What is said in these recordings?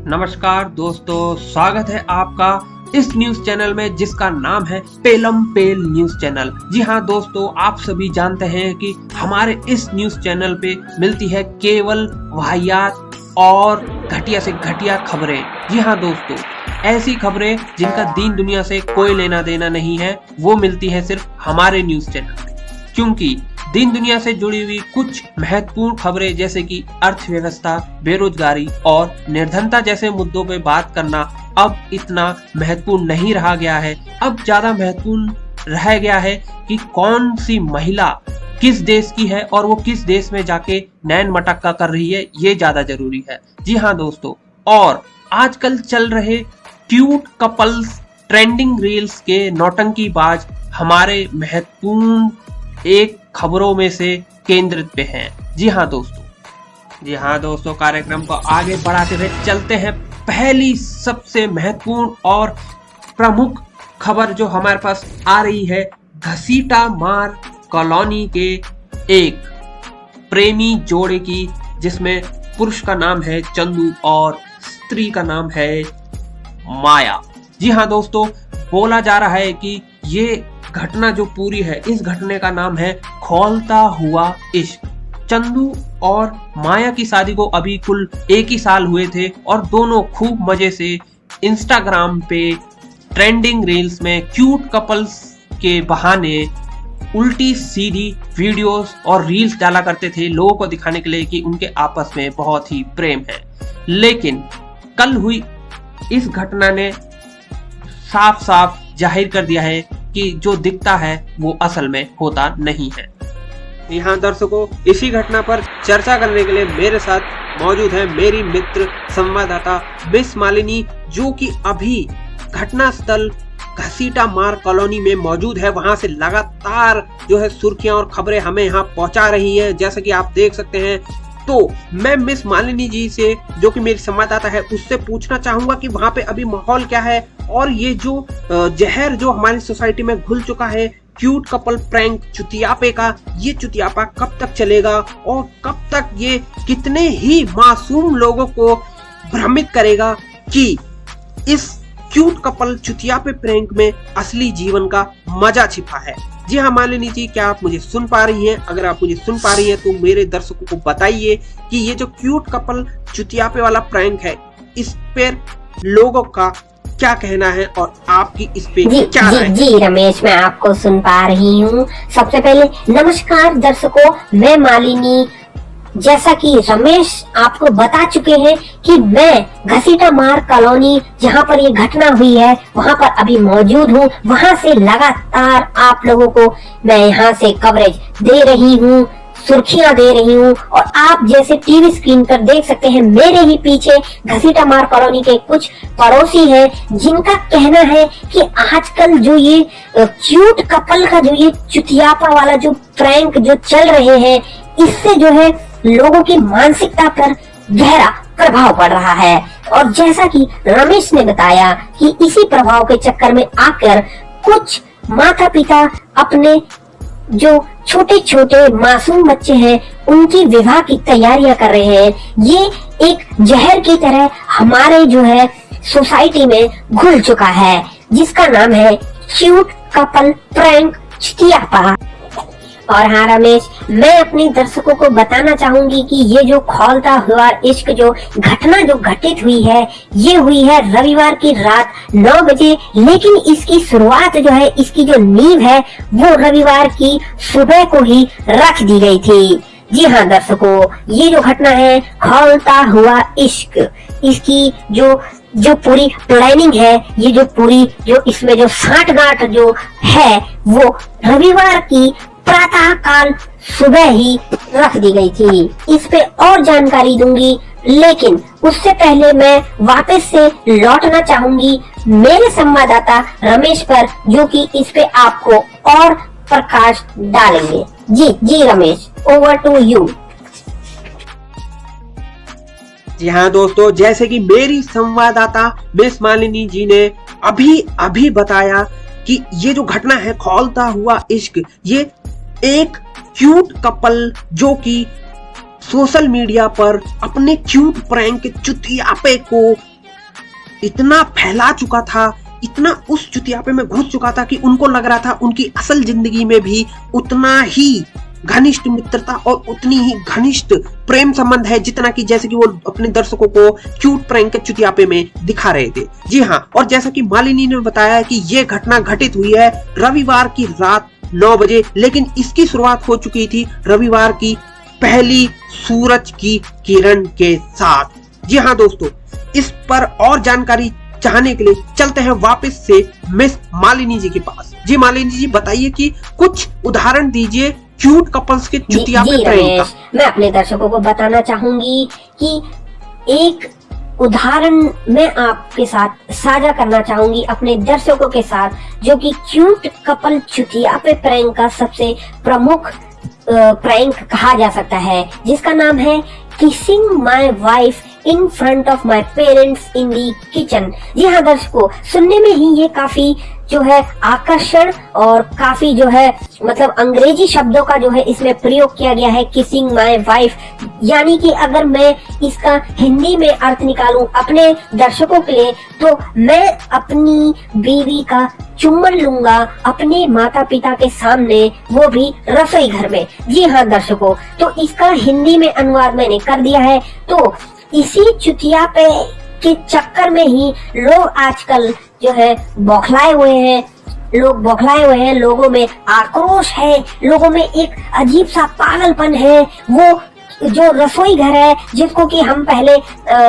नमस्कार दोस्तों, स्वागत है आपका इस न्यूज चैनल में जिसका नाम है पेलम पेल न्यूज चैनल। जी हाँ दोस्तों, आप सभी जानते हैं कि हमारे इस न्यूज चैनल पे मिलती है केवल वाहियात और घटिया से घटिया खबरें। जी हाँ दोस्तों, ऐसी खबरें जिनका दीन दुनिया से कोई लेना देना नहीं है, वो मिलती है सिर्फ हमारे न्यूज चैनल पे। क्योंकि दीन दुनिया से जुड़ी हुई कुछ महत्वपूर्ण खबरें जैसे कि अर्थव्यवस्था, बेरोजगारी और निर्धनता जैसे मुद्दों पे बात करना अब इतना महत्वपूर्ण नहीं रहा गया है। अब ज्यादा महत्वपूर्ण रह गया है कि कौन सी महिला किस देश की है और वो किस देश में जाके नैन मटक्का कर रही है, ये ज्यादा जरूरी है। जी हाँ दोस्तों, और आजकल चल रहे क्यूट कपल्स ट्रेंडिंग रील्स के नौटंकीबाज हमारे महत्वपूर्ण एक खबरों में से केंद्रित पे हैं। जी हाँ दोस्तों, कार्यक्रम को आगे बढ़ाते हुए चलते हैं पहली सबसे महत्वपूर्ण और प्रमुख खबर जो हमारे पास आ रही है। घसीटा मार कॉलोनी के एक प्रेमी जोड़े की, जिसमें पुरुष का नाम है चंदू और स्त्री का नाम है माया। जी हाँ दोस्तों, बोला जा रहा है कि ये घटना जो पूरी है, इस घटने का नाम है खौलता हुआ इश्क। चंदू और माया की शादी को अभी कुल 1 ही साल हुए थे और दोनों खूब मजे से इंस्टाग्राम पे ट्रेंडिंग रील्स में क्यूट कपल्स के बहाने उल्टी सीधी वीडियोस और रील्स डाला करते थे लोगों को दिखाने के लिए कि उनके आपस में बहुत ही प्रेम है। लेकिन कल हुई इस घटना ने साफ साफ जाहिर कर दिया है कि जो दिखता है वो असल में होता नहीं है। यहाँ दर्शकों, इसी घटना पर चर्चा करने के लिए मेरे साथ मौजूद है मेरी मित्र संवाददाता मिस मालिनी, जो कि अभी घटना स्थल घसीटा मार कॉलोनी में मौजूद है। वहां से लगातार जो है सुर्खियां और खबरें हमें यहाँ पहुंचा रही है, जैसे कि आप देख सकते हैं। तो मैं मिस मालिनी जी से, जो कि मेरी संवाददाता है, उससे पूछना चाहूंगा कि वहां पे अभी माहौल क्या है और ये जो जहर जो हमारी सोसाइटी में घुल चुका है क्यूट कपल प्रैंक चुतियापे का, ये चुतियापा कब तक चलेगा और कब तक ये कितने ही मासूम लोगों को भ्रमित करेगा कि इस क्यूट कपल चुतियापे प्रैंक में असली जीवन का मजा छिपा है। जी हाँ मालिनी जी, क्या आप मुझे सुन पा रही हैं? अगर आप मुझे सुन पा रही हैं तो मेरे दर्शकों को बताइए कि ये जो क्यूट कपल चुतियापे वाला प्रैंक है, इस पर लोगों का क्या कहना है और आपकी इस पे क्या राय है? जी रमेश, मैं आपको सुन पा रही हूँ। सबसे पहले नमस्कार दर्शकों, मैं मालिनी। जैसा कि रमेश आपको बता चुके हैं कि मैं घसीटा मार कॉलोनी, जहाँ पर ये घटना हुई है, वहाँ पर अभी मौजूद हूँ। वहाँ से लगातार आप लोगों को मैं यहाँ से कवरेज दे रही हूँ, सुर्खियां दे रही हूँ। और आप जैसे टीवी स्क्रीन पर देख सकते हैं, मेरे ही पीछे घसीटा मार कॉलोनी के कुछ पड़ोसी हैं, जिनका कहना है कि आजकल जो ये क्यूट कपल का जो ये चुतियापा वाला जो प्रैंक जो चल रहे हैं, इससे जो है लोगों की मानसिकता पर गहरा प्रभाव पड़ रहा है। और जैसा कि रमेश ने बताया कि इसी प्रभाव के चक्कर में आकर कुछ माता पिता अपने जो छोटे छोटे मासूम बच्चे हैं, उनकी विवाह की तैयारियां कर रहे हैं। ये एक जहर की तरह हमारे जो है सोसाइटी में घुल चुका है, जिसका नाम है क्यूट कपल प्रैंक चुतियापा। और हाँ रमेश, मैं अपने दर्शकों को बताना चाहूंगी कि ये जो खौलता हुआ इश्क जो घटना जो घटित हुई है, ये हुई है रविवार की रात 9 बजे। लेकिन इसकी शुरुआत जो है, इसकी जो नींव है, वो रविवार की सुबह को ही रख दी गई थी। जी हाँ दर्शकों, ये जो घटना है खौलता हुआ इश्क, इसकी जो पूरी प्लानिंग है, ये जो पूरी जो इसमें जो साठगांठ जो है, वो रविवार की प्रातः काल सुबह ही रख दी गई थी। इस पे और जानकारी दूंगी, लेकिन उससे पहले मैं वापस से लौटना चाहूंगी मेरे संवाददाता रमेश पर, जो कि इस पे आपको और प्रकाश डालेंगे। जी रमेश, ओवर टू यू। जी हाँ दोस्तों, जैसे कि मेरी संवाददाता मिस मालिनी जी ने अभी बताया कि ये जो घटना है खौलता हुआ इश्क, ये एक क्यूट कपल जो कि सोशल मीडिया पर अपने क्यूट प्रैंक चुतियापे को इतना फैला चुका था, इतना उस चुतियापे में घुस चुका था कि उनको लग रहा था उनकी असल जिंदगी में भी उतना ही घनिष्ठ मित्रता और उतनी ही घनिष्ठ प्रेम संबंध है जितना कि जैसे कि वो अपने दर्शकों को क्यूट प्रैंक के चुतियापे में दिखा रहे थे। जी हाँ, और जैसा कि मालिनी ने बताया कि ये घटना घटित हुई है रविवार की रात 9 बजे, लेकिन इसकी शुरुआत हो चुकी थी रविवार की पहली सूरज की किरण के साथ। जी हाँ दोस्तों, इस पर और जानकारी चाहने के लिए चलते हैं वापस से मिस मालिनी जी के पास। जी मालिनी जी, बताइए कि कुछ उदाहरण दीजिए क्यूट कपल्स के चुतियापे प्रैंक का। मैं अपने दर्शकों को बताना चाहूंगी कि एक उदाहरण मैं आपके साथ साझा करना चाहूंगी अपने दर्शकों के साथ, जो कि क्यूट कपल चुतियापे प्रैंक का सबसे प्रमुख प्रैंक कहा जा सकता है, जिसका नाम है kissing my wife in front of my parents in the kitchen. जी हाँ दर्शकों, सुनने में ही ये काफी जो है आकर्षण और काफी जो है मतलब अंग्रेजी शब्दों का जो है इसमें प्रयोग किया गया है, किसिंग माई वाइफ। यानी कि अगर मैं इसका हिंदी में अर्थ निकालूं अपने दर्शकों के लिए, तो मैं अपनी बीवी का चुम्बन लूंगा अपने माता पिता के सामने, वो भी रसोई घर में। जी हाँ दर्शकों, तो इसका हिंदी में अनुवाद मैंने कर दिया है। तो इसी चुतियापे के चक्कर में ही लोग आजकल जो है बौखलाए हुए हैं, लोगों में आक्रोश है, लोगों में एक अजीब सा पागलपन है। वो जो रसोई घर है जिसको कि हम पहले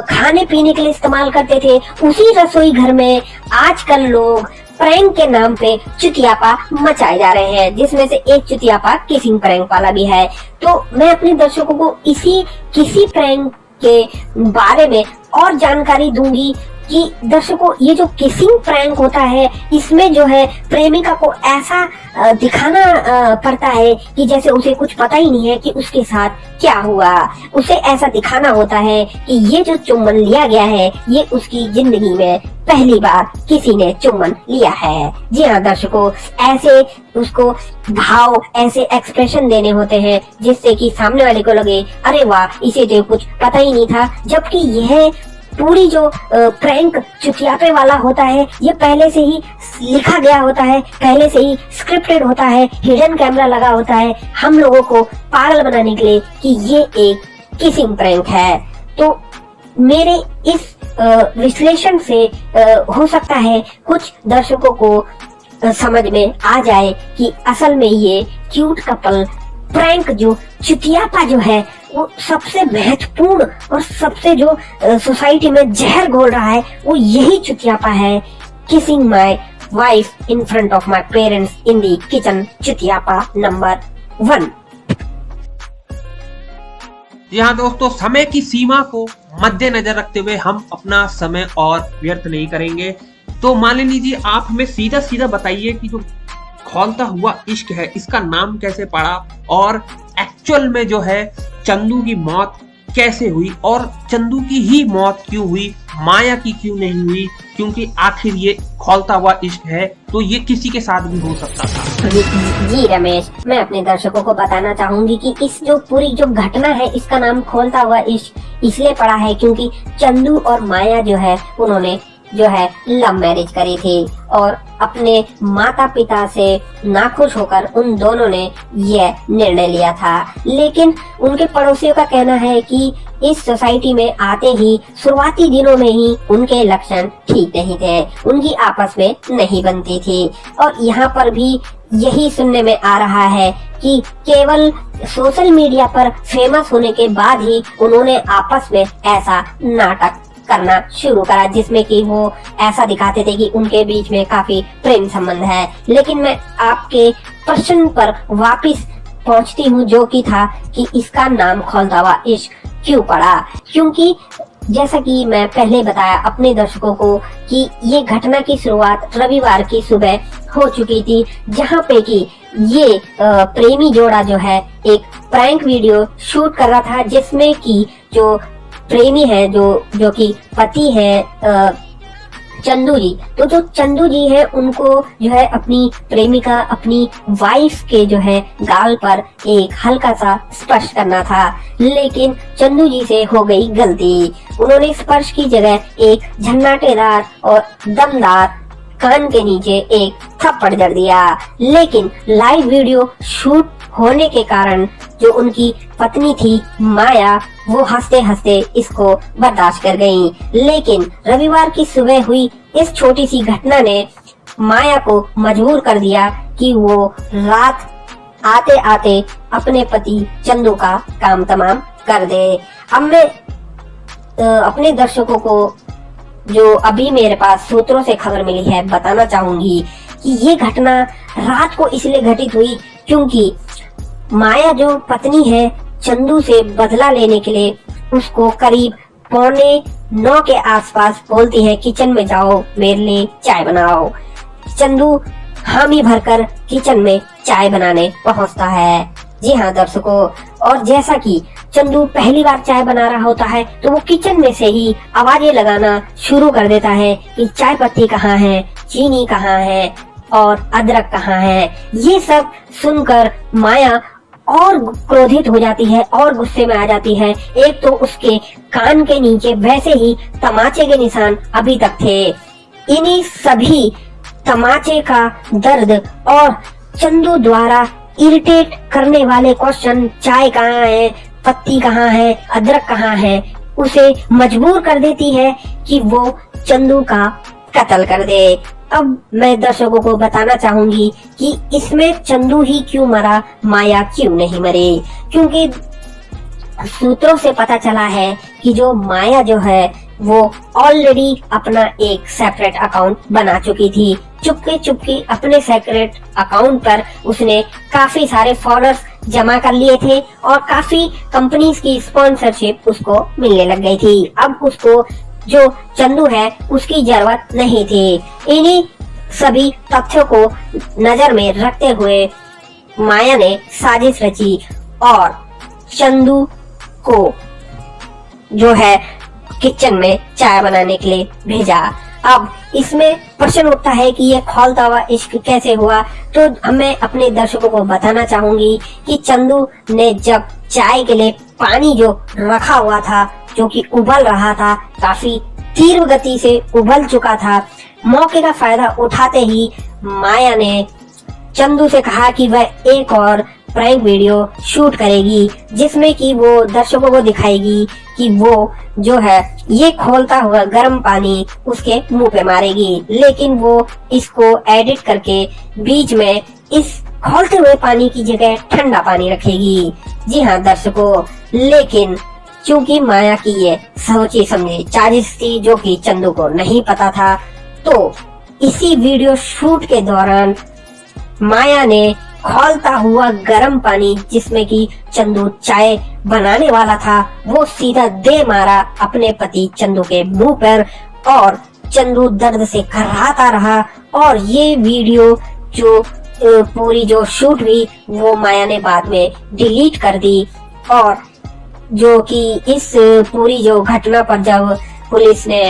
खाने पीने के लिए इस्तेमाल करते थे, उसी रसोई घर में आजकल लोग प्रैंक के नाम पे चुतियापा मचाए जा रहे हैं, जिसमें से एक चुतियापा किसिंग प्रैंक वाला भी है। तो मैं अपने दर्शकों को किसी प्रैंक के बारे में और जानकारी दूंगी कि दर्शकों, ये जो किसिंग प्रैंक होता है इसमें जो है प्रेमिका को ऐसा दिखाना पड़ता है कि जैसे उसे कुछ पता ही नहीं है कि उसके साथ क्या हुआ। उसे ऐसा दिखाना होता है कि ये जो चुम्बन लिया गया है ये उसकी जिंदगी में पहली बार किसी ने चुम्बन लिया है। जी हाँ दर्शकों, ऐसे उसको भाव, ऐसे एक्सप्रेशन देने होते हैं जिससे कि सामने वाले को लगे अरे वाह, इसे तो कुछ पता ही नहीं था। जबकि यह पूरी जो प्रैंक चुतियापे वाला होता है ये पहले से ही लिखा गया होता है, पहले से ही स्क्रिप्टेड होता है, हिडन कैमरा लगा होता है हम लोगों को पागल बनाने के लिए कि ये एक किसिंग प्रैंक है। तो मेरे इस विश्लेषण से हो सकता है कुछ दर्शकों को समझ में आ जाए कि असल में ये क्यूट कपल प्रैंक जो चुतियापा जो है वो सबसे महत्वपूर्ण और सबसे जो सोसाइटी में जहर घोल रहा है वो यही चुतियापा है, kissing my wife in front of my parents in the kitchen, चुतियापा नंबर 1। जी हाँ दोस्तों, समय की सीमा को मद्देनजर रखते हुए हम अपना समय और व्यर्थ नहीं करेंगे। तो मालिनी जी, आप हमें सीधा सीधा बताइए कि जो खौलता हुआ इश्क है इसका नाम कैसे पड़ा और एक्चुअल में जो है चंदू की मौत कैसे हुई और चंदू की ही मौत क्यों हुई, माया की क्यों नहीं हुई, क्योंकि आखिर ये खौलता हुआ इश्क है तो ये किसी के साथ भी हो सकता था। जी रमेश, मैं अपने दर्शकों को बताना चाहूंगी कि इस जो पूरी जो घटना है इसका नाम खौलता हुआ इश्क इसलिए पड़ा है क्योंकि चंदू और माया जो है उन्होंने जो है लव मैरिज करी थी और अपने माता पिता से नाखुश होकर उन दोनों ने यह निर्णय लिया था। लेकिन उनके पड़ोसियों का कहना है कि इस सोसाइटी में आते ही शुरुआती दिनों में ही उनके लक्षण ठीक नहीं थे, उनकी आपस में नहीं बनती थी। और यहाँ पर भी यही सुनने में आ रहा है कि केवल सोशल मीडिया पर फेमस होने के बाद ही उन्होंने आपस में ऐसा नाटक करना शुरू करा जिसमें कि वो ऐसा दिखाते थे कि उनके बीच में काफी प्रेम संबंध है। लेकिन मैं आपके प्रश्न पर वापस पहुंचती हूँ जो कि था कि इसका नाम खौलता हुआ इश्क क्यों पड़ा, क्योंकि जैसा कि मैं पहले बताया अपने दर्शकों को कि ये घटना की शुरुआत रविवार की सुबह हो चुकी थी, जहाँ पे कि ये प्रेमी जोड़ा जो है एक प्रैंक वीडियो शूट कर रहा था जिसमें कि जो प्रेमी है जो कि पति है चंदू जी, तो जो चंदू जी है उनको जो है अपनी प्रेमिका, अपनी वाइफ के जो है गाल पर एक हल्का सा स्पर्श करना था, लेकिन चंदू जी से हो गई गलती। उन्होंने स्पर्श की जगह एक झन्नाटेदार और दमदार कान के नीचे एक थप्पड़ जड़ दिया। लेकिन लाइव वीडियो शूट होने के कारण जो उनकी पत्नी थी माया, वो हंसते हंसते इसको बर्दाश्त कर गयी। लेकिन रविवार की सुबह हुई इस छोटी सी घटना ने माया को मजबूर कर दिया कि वो रात आते आते अपने पति चंदू का काम तमाम कर दे। अब मैं अपने दर्शकों को, जो अभी मेरे पास सूत्रों से खबर मिली है, बताना चाहूंगी कि ये घटना रात को इसलिए घटित हुई क्योंकि माया जो पत्नी है चंदू से बदला लेने के लिए उसको करीब 8:45 के आसपास बोलती है किचन में जाओ, मेरे लिए चाय बनाओ। चंदू हामी भरकर किचन में चाय बनाने पहुंचता है। जी हाँ दर्शकों, और जैसा कि चंदू पहली बार चाय बना रहा होता है तो वो किचन में से ही आवाजें लगाना शुरू कर देता है कि चाय पत्ती कहाँ है, चीनी कहाँ है और अदरक कहाँ है। ये सब सुनकर माया और क्रोधित हो जाती है और गुस्से में आ जाती है। एक तो उसके कान के नीचे वैसे ही तमाचे के निशान अभी तक थे। इन्हीं सभी तमाचे का दर्द और चंदू द्वारा इरिटेट करने वाले क्वेश्चन, चाय कहाँ है, पत्ती कहाँ है, अदरक कहाँ है, उसे मजबूर कर देती है कि वो चंदू का कत्ल कर दे। अब मैं दर्शकों को बताना चाहूंगी कि इसमें चंदू ही क्यों मरा, माया क्यों नहीं मरी। क्योंकि सूत्रों से पता चला है कि जो माया जो है वो ऑलरेडी अपना एक सेपरेट अकाउंट बना चुकी थी। चुपके चुपके अपने सेपरेट अकाउंट पर उसने काफी सारे फॉलोअर्स जमा कर लिए थे और काफी कंपनीज की स्पॉन्सरशिप उसको मिलने लग गई थी। अब उसको जो चंदू है उसकी जरूरत नहीं थी। इन्हीं सभी तथ्यों को नजर में रखते हुए माया ने साजिश रची और चंदू को जो है किचन में चाय बनाने के लिए भेजा। अब इसमें प्रश्न उठता है कि ये खौलता हुआ इश्क कैसे हुआ, तो मैं अपने दर्शकों को बताना चाहूंगी कि चंदू ने जब चाय के लिए पानी जो रखा हुआ था, जो कि उबल रहा था, काफी तीव्र गति से उबल चुका था, मौके का फायदा उठाते ही माया ने चंदू से कहा कि वह एक और प्रैंक वीडियो शूट करेगी जिसमें कि वो दर्शकों को दिखाएगी कि वो जो है ये खोलता हुआ गर्म पानी उसके मुंह पे मारेगी, लेकिन वो इसको एडिट करके बीच में इस खोलते हुए पानी की जगह ठंडा पानी रखेगी। जी हाँ दर्शकों, लेकिन चूंकि माया की ये सोची समझी साजिश थी जो कि चंदू को नहीं पता था, तो इसी वीडियो शूट के दौरान माया ने खौलता हुआ गर्म पानी जिसमें कि चंदू चाय बनाने वाला था वो सीधा दे मारा अपने पति चंदू के मुंह पर और चंदू दर्द से कराहता रहा। और ये वीडियो जो पूरी जो शूट हुई वो माया ने बाद में डिलीट कर दी। और जो कि इस पूरी जो घटना पर जब पुलिस ने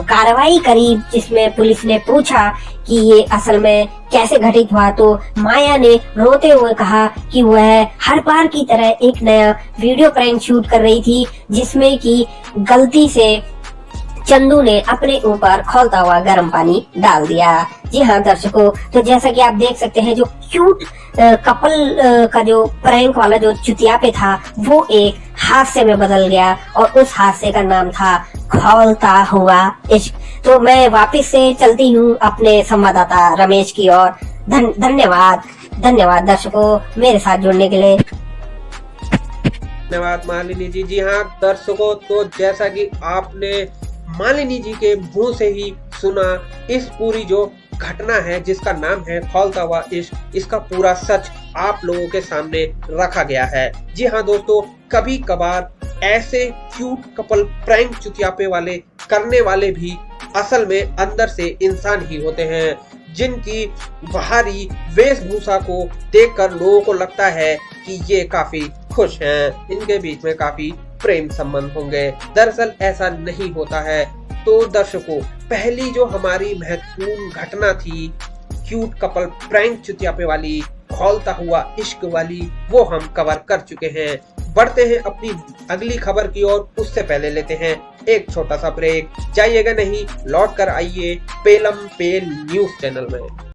कार्रवाई करी, जिसमें पुलिस ने पूछा कि ये असल में कैसे घटित हुआ, तो माया ने रोते हुए कहा कि वह हर बार की तरह एक नया वीडियो प्रैंक शूट कर रही थी जिसमें कि गलती से चंदू ने अपने ऊपर खौलता हुआ गर्म पानी डाल दिया। जी हाँ दर्शकों, तो जैसा कि आप देख सकते हैं जो क्यूट कपल का जो प्रैंक वाला जो चुतियापे था वो एक हादसे में बदल गया और उस हादसे का नाम था खौलता हुआ इश्क। तो मैं वापस से चलती हूँ अपने संवाददाता रमेश की ओर। धन्यवाद दर्शकों मेरे साथ जुड़ने के लिए। धन्यवाद मालिनी जी। जी हाँ दर्शकों, तो जैसा कि आपने मालिनी जी के मुंह से ही सुना, इस पूरी जो घटना है जिसका नाम है खौलता हुआ इश्क, इसका पूरा सच आप लोगों के सामने रखा गया है। जी हाँ दोस्तों, कभी कभार ऐसे क्यूट कपल प्रैंक चुतियापे वाले करने वाले भी असल में अंदर से इंसान ही होते हैं, जिनकी बाहरी वेशभूषा को देखकर लोगों को लगता है कि ये काफी खुश हैं, इनके बीच में काफी प्रेम संबंध होंगे। दरअसल ऐसा नहीं होता है। तो दर्शकों, पहली जो हमारी महत्वपूर्ण घटना थी, क्यूट कपल प्रैंक चुतियापे वाली, खौलता हुआ इश्क वाली, वो हम कवर कर चुके हैं। बढ़ते हैं अपनी अगली खबर की ओर, उससे पहले लेते हैं एक छोटा सा ब्रेक। जाइएगा नहीं, लौट कर आइए पेलम पेल न्यूज चैनल में।